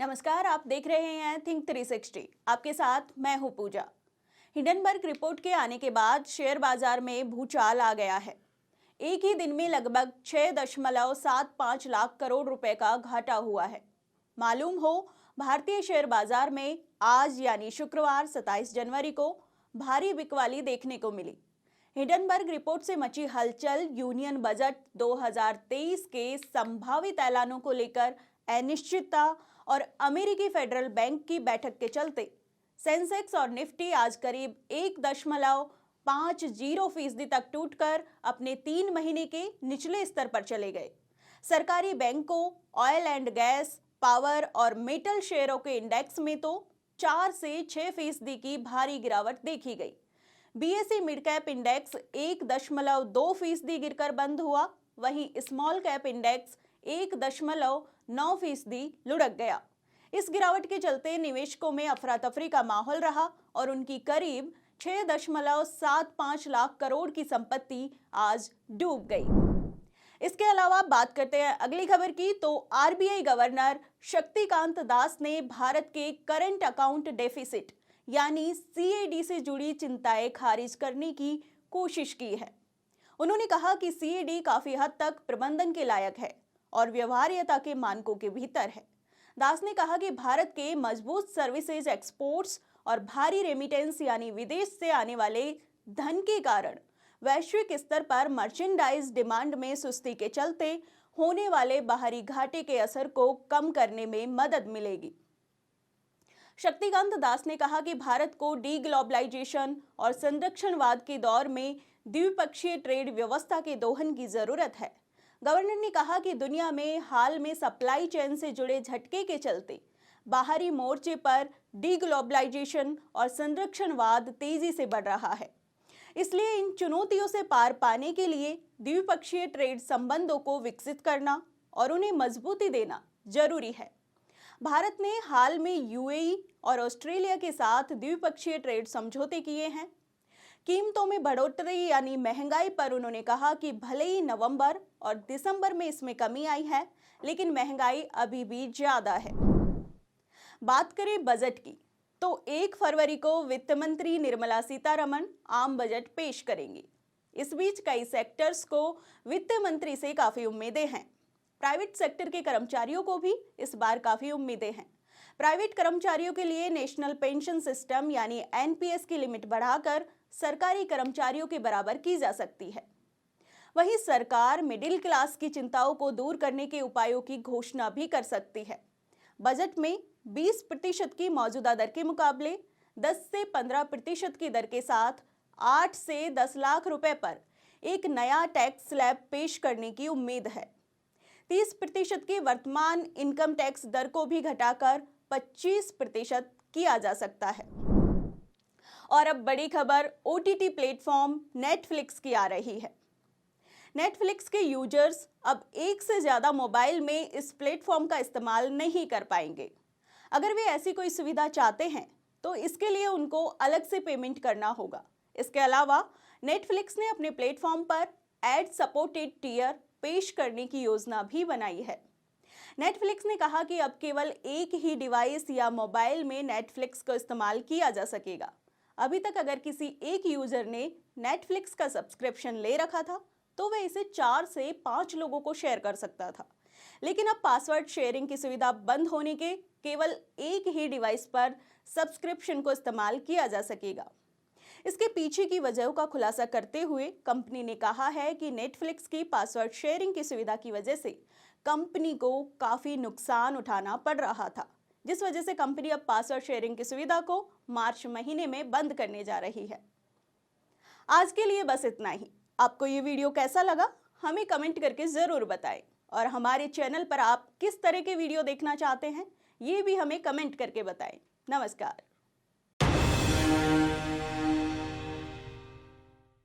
नमस्कार, आप देख रहे हैं थिंक 360। आपके साथ मैं हूं पूजा। हिंडनबर्ग रिपोर्ट के आने के बाद शेयर बाजार में भूचाल आ गया है। एक ही दिन में लगभग 6.75 लाख करोड़ रुपए का घाटा हुआ है। मालूम हो, भारतीय शेयर बाजार में आज यानी शुक्रवार 27 जनवरी को भारी बिकवाली देखने को मिली। हिंडनबर्ग रिपोर्ट से मची हलचल यूनियन बजट 2023 के संभावित ऐलानों को लेकर अनिश्चितता और अमेरिकी फेडरल बैंक की बैठक के चलते सेंसेक्स और निफ्टी आज करीब 1.50% तक टूटकर अपने 3 महीने के निचले स्तर पर चले गए। सरकारी बैंकों, ऑयल एंड गैस, पावर और मेटल शेयरों के इंडेक्स में तो 4 से 6% की भारी गिरावट देखी गई। बीएसई मिड कैप इंडेक्स 1.2% गिरकर बंद हुआ, वहीं स्मॉल कैप इंडेक्स 1.9% लुढ़क गया। इस गिरावट के चलते निवेशकों में अफरा तफरी का माहौल रहा और उनकी करीब 6.75 लाख करोड़ की संपत्ति आज डूब गई। इसके अलावा बात करते हैं अगली खबर की, तो आरबीआई गवर्नर शक्तिकांत दास ने भारत के करंट अकाउंट डेफिसिट यानी सीएडी से जुड़ी चिंताएं खारिज करने की कोशिश की है। उन्होंने कहा कि सीएडी काफी हद तक प्रबंधन के लायक है और व्यवहार्यता के मानकों के भीतर है। दास ने कहा कि भारत के मजबूत सर्विसेज एक्सपोर्ट्स और भारी रेमिटेंस यानी विदेश से आने वाले धन के कारण वैश्विक स्तर पर मर्चेंडाइज डिमांड में सुस्ती के चलते होने वाले बाहरी घाटे के असर को कम करने में मदद मिलेगी। शक्तिकांत दास ने कहा कि भारत को डीग्लोबलाइजेशन और संरक्षणवाद के दौर में द्विपक्षीय ट्रेड व्यवस्था के दोहन की जरूरत है। गवर्नर ने कहा कि दुनिया में हाल में सप्लाई चेन से जुड़े झटके के चलते बाहरी मोर्चे पर डीग्लोबलाइजेशन और संरक्षणवाद तेजी से बढ़ रहा है। इसलिए इन चुनौतियों से पार पाने के लिए द्विपक्षीय ट्रेड संबंधों को विकसित करना और उन्हें मजबूती देना जरूरी है। भारत ने हाल में यूएई और ऑस्ट्रेलिया के साथ द्विपक्षीय ट्रेड समझौते किए हैं। कीमतों में बढ़ोतरी यानी महंगाई पर उन्होंने कहा कि भले ही नवंबर और दिसंबर में इसमें कमी आई है, लेकिन महंगाई अभी भी ज्यादा है। बात करें बजट की, तो 1 फरवरी को वित्त मंत्री निर्मला सीतारमण आम बजट पेश करेंगी। इस बीच कई सेक्टर्स को वित्त मंत्री से काफी उम्मीदें हैं। प्राइवेट सेक्टर के कर्मचारियों को भी इस बार काफी उम्मीदें हैं। प्राइवेट कर्मचारियों के लिए नेशनल पेंशन सिस्टम यानी एनपीएस की लिमिट बढ़ाकर सरकारी कर्मचारियों के बराबर की जा सकती है। वहीं सरकार मिडिल क्लास की चिंताओं को दूर करने के उपायों की घोषणा भी कर सकती है। बजट में 20% की मौजूदा दर के मुकाबले 10 से 15% की दर के साथ 8 से 10 लाख रुपए पर एक नया टैक्स स्लैब पेश करने की उम्मीद है। 30% की वर्तमान इनकम टैक्स दर को भी घटाकर 25% किया जा सकता है। और अब बड़ी खबर ओटीटी प्लेटफॉर्म नेटफ्लिक्स की आ रही है। नेटफ्लिक्स के यूजर्स अब एक से ज्यादा मोबाइल में इस प्लेटफॉर्म का इस्तेमाल नहीं कर पाएंगे। अगर वे ऐसी कोई सुविधा चाहते हैं तो इसके लिए उनको अलग से पेमेंट करना होगा। इसके अलावा नेटफ्लिक्स ने अपने प्लेटफॉर्म पर एड सपोर्टेड टियर पेश करने की योजना भी बनाई है। नेटफ्लिक्स ने कहा कि अब केवल एक ही डिवाइस या मोबाइल में नेटफ्लिक्स को इस्तेमाल किया जा सकेगा। अभी तक अगर किसी एक यूजर ने नेटफ्लिक्स का सब्सक्रिप्शन ले रखा था तो वह इसे 4 से 5 लोगों को शेयर कर सकता था, लेकिन अब पासवर्ड शेयरिंग की सुविधा बंद होने के केवल एक ही डिवाइस पर सब्सक्रिप्शन को इस्तेमाल किया जा सकेगा। इसके पीछे की वजहों का खुलासा करते हुए कंपनी ने कहा है कि नेटफ्लिक्स की पासवर्ड शेयरिंग की सुविधा की वजह से कंपनी को काफी नुकसान उठाना पड़ रहा था, जिस वजह से कंपनी अब पासवर्ड शेयरिंग की सुविधा को मार्च महीने में बंद करने जा रही है। आज के लिए बस इतना ही। आपको ये वीडियो कैसा लगा हमें कमेंट करके जरूर बताएं और हमारे चैनल पर आप किस तरह के वीडियो देखना चाहते हैं ये भी हमें कमेंट करके बताएं। नमस्कार।